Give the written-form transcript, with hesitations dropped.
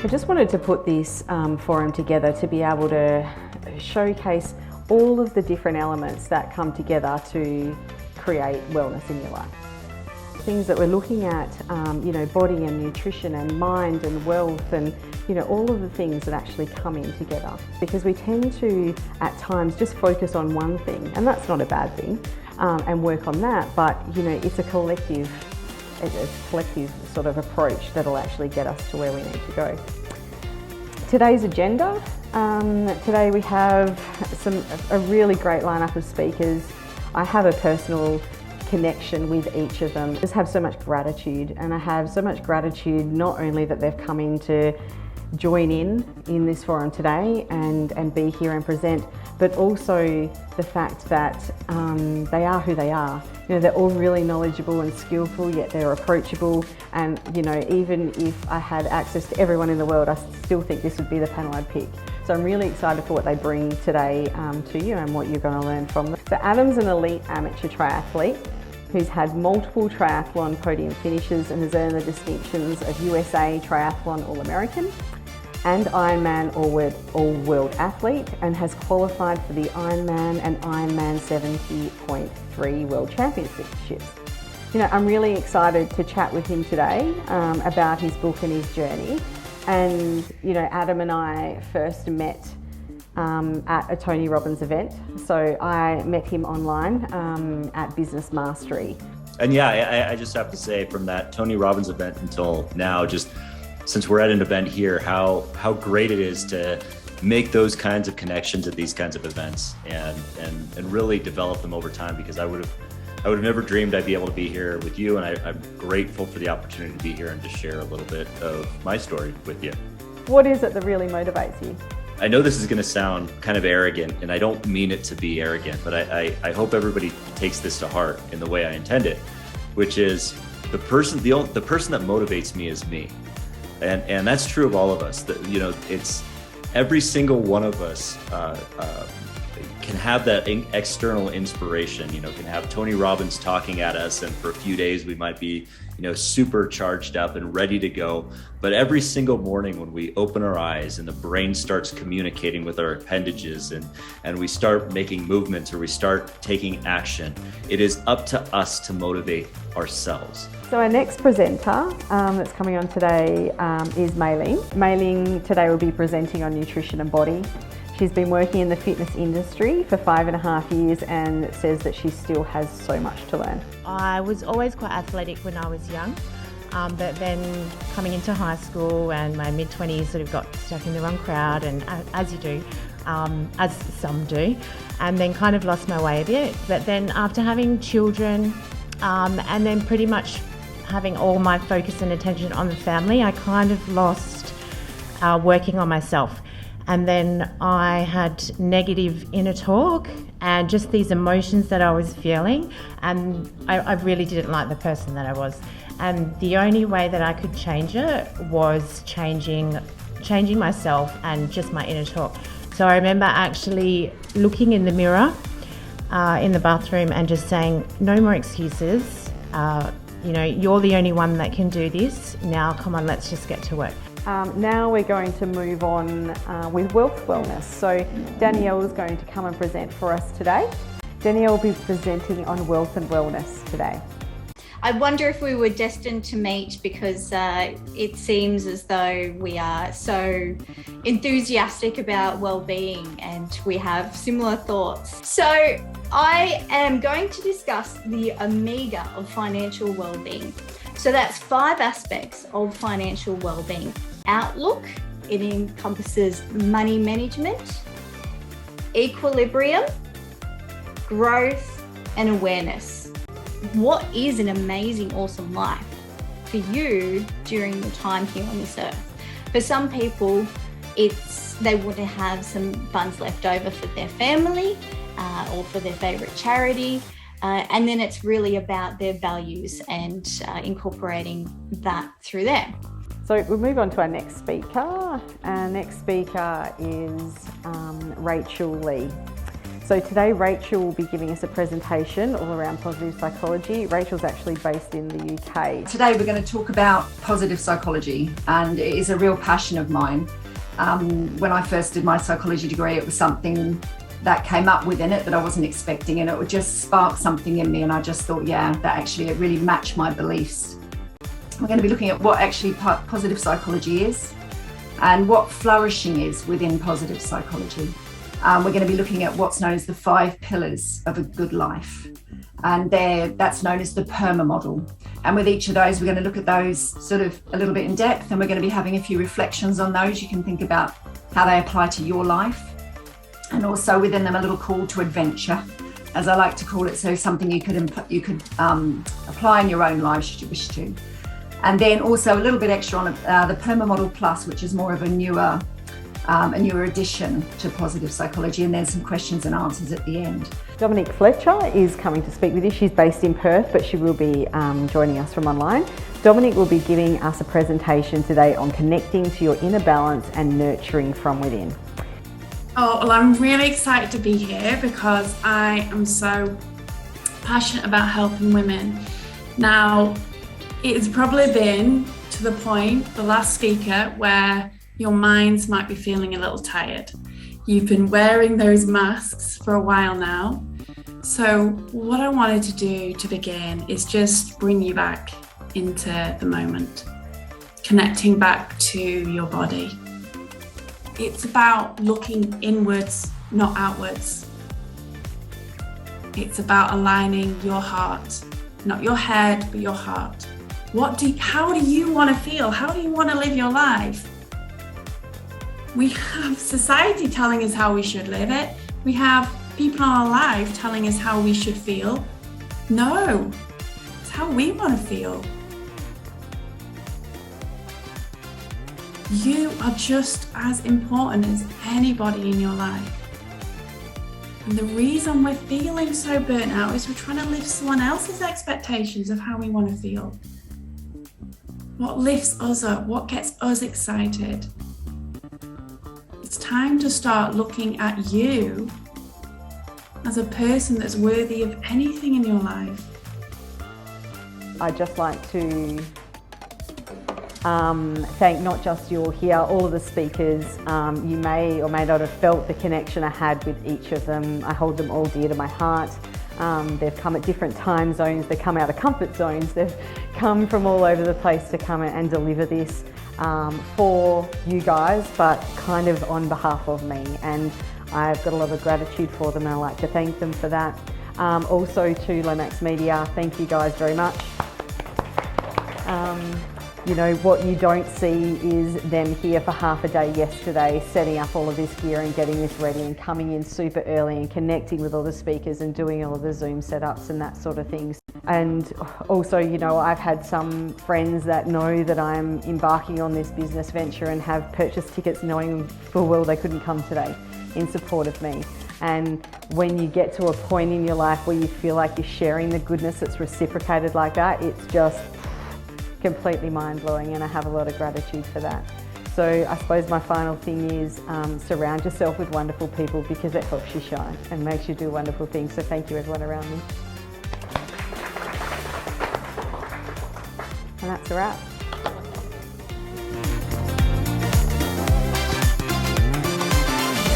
I just wanted to put this forum together to be able to showcase all of the different elements that come together to create wellness in your life. Things that we're looking at, body and nutrition and mind and wealth and, all of the things that actually come in together. Because we tend to, at times, just focus on one thing, and that's not a bad thing, and work on that, but, it's a collective sort of approach that'll actually get us to where we need to go. Today's agenda, today we have a really great lineup of speakers. I have a personal connection with each of them. I just have so much gratitude, and I have so much gratitude not only that they've come in to join in this forum today and be here and present, but also the fact that they are who they are. They're all really knowledgeable and skillful, yet they're approachable. And even if I had access to everyone in the world, I still think this would be the panel I'd pick. So I'm really excited for what they bring today to you and what you're going to learn from them. So Adam's an elite amateur triathlete who's had multiple triathlon podium finishes and has earned the distinctions of USA Triathlon All-American and Ironman All-World Athlete, and has qualified for the Ironman and Ironman 70.3 World Championships. I'm really excited to chat with him today about his book and his journey. And Adam and I first met at a Tony Robbins event. So I met him online at Business Mastery. And yeah, I just have to say, from that Tony Robbins event until now, just since we're at an event here, how great it is to make those kinds of connections at these kinds of events and really develop them over time, because I would have never dreamed I'd be able to be here with you, and I'm grateful for the opportunity to be here and to share a little bit of my story with you. What is it that really motivates you? I know this is going to sound kind of arrogant, and I don't mean it to be arrogant, but I hope everybody takes this to heart in the way I intend it, which is the person that motivates me is me. And that's true of all of us. It's every single one of us can have that external inspiration, can have Tony Robbins talking at us, and for a few days we might be, super charged up and ready to go. But every single morning when we open our eyes and the brain starts communicating with our appendages and we start making movements or we start taking action, it is up to us to motivate ourselves. So our next presenter that's coming on today is Mei Ling. Mei Ling today will be presenting on nutrition and body. She's been working in the fitness industry for 5.5 years and says that she still has so much to learn. I was always quite athletic when I was young, but then coming into high school and my mid-20s sort of got stuck in the wrong crowd, and as you do, as some do, and then kind of lost my way a bit. But then after having children and then pretty much having all my focus and attention on the family, I kind of lost working on myself. And then I had negative inner talk and just these emotions that I was feeling, and I really didn't like the person that I was. And the only way that I could change it was changing myself and just my inner talk. So I remember actually looking in the mirror in the bathroom and just saying, no more excuses. You're the only one that can do this. Now, come on, let's just get to work. Now we're going to move on with wealth wellness. So Danielle is going to come and present for us today. Danielle will be presenting on wealth and wellness today. I wonder if we were destined to meet, because it seems as though we are so enthusiastic about well-being and we have similar thoughts. So I am going to discuss the omega of financial well-being. So that's 5 aspects of financial well-being. Outlook, it encompasses money management, equilibrium, growth, and awareness. What is an amazing, awesome life for you during your time here on this earth? For some people, they want to have some funds left over for their family or for their favorite charity. And then it's really about their values and incorporating that through there. So we'll move on to our next speaker. Our next speaker is Rachel Lee. So today Rachel will be giving us a presentation all around positive psychology. Rachel's actually based in the UK. Today we're going to talk about positive psychology, and it is a real passion of mine. When I first did my psychology degree, it was something that came up within it that I wasn't expecting, and it would just spark something in me, and I just thought, yeah, that actually it really matched my beliefs. We're going to be looking at what actually positive psychology is and what flourishing is within positive psychology. We're going to be looking at what's known as the 5 pillars of a good life, and that's known as the PERMA model. And with each of those, we're going to look at those sort of a little bit in depth, and we're going to be having a few reflections on those. You can think about how they apply to your life, and also within them a little call to adventure, as I like to call it, so something you could apply in your own life should you wish to. And then also a little bit extra on the PERMA Model Plus, which is more of a newer addition to positive psychology, and then some questions and answers at the end. Dominique Fletcher is coming to speak with you. She's based in Perth, but she will be joining us from online. Dominique will be giving us a presentation today on connecting to your inner balance and nurturing from within. Oh, well, I'm really excited to be here because I am so passionate about helping women. Now, it's probably been to the point, the last speaker, where your minds might be feeling a little tired. You've been wearing those masks for a while now. So what I wanted to do to begin is just bring you back into the moment, connecting back to your body. It's about looking inwards, not outwards. It's about aligning your heart, not your head, but your heart. How do you want to feel? How do you want to live your life? We have society telling us how we should live it. We have people in our life telling us how we should feel. No, it's how we want to feel. You are just as important as anybody in your life. And the reason we're feeling so burnt out is we're trying to live someone else's expectations of how we want to feel. What lifts us up? What gets us excited? It's time to start looking at you as a person that's worthy of anything in your life. I'd just like to thank not just you all here, all of the speakers. You may or may not have felt the connection I had with each of them. I hold them all dear to my heart. They've come at different time zones, they come out of comfort zones, they've come from all over the place to come and deliver this for you guys, but kind of on behalf of me. And I've got a lot of gratitude for them, and I'd like to thank them for that. Also to Lomax Media, thank you guys very much. You know, what you don't see is them here for half a day yesterday, setting up all of this gear and getting this ready and coming in super early and connecting with all the speakers and doing all of the Zoom setups and that sort of things. And also, you know, I've had some friends that know that I'm embarking on this business venture and have purchased tickets knowing full well they couldn't come today in support of me. And when you get to a point in your life where you feel like you're sharing the goodness that's reciprocated like that, it's just completely mind-blowing, and I have a lot of gratitude for that. So I suppose my final thing is surround yourself with wonderful people, because it helps you shine and makes you do wonderful things. So thank you everyone around me. And that's a wrap.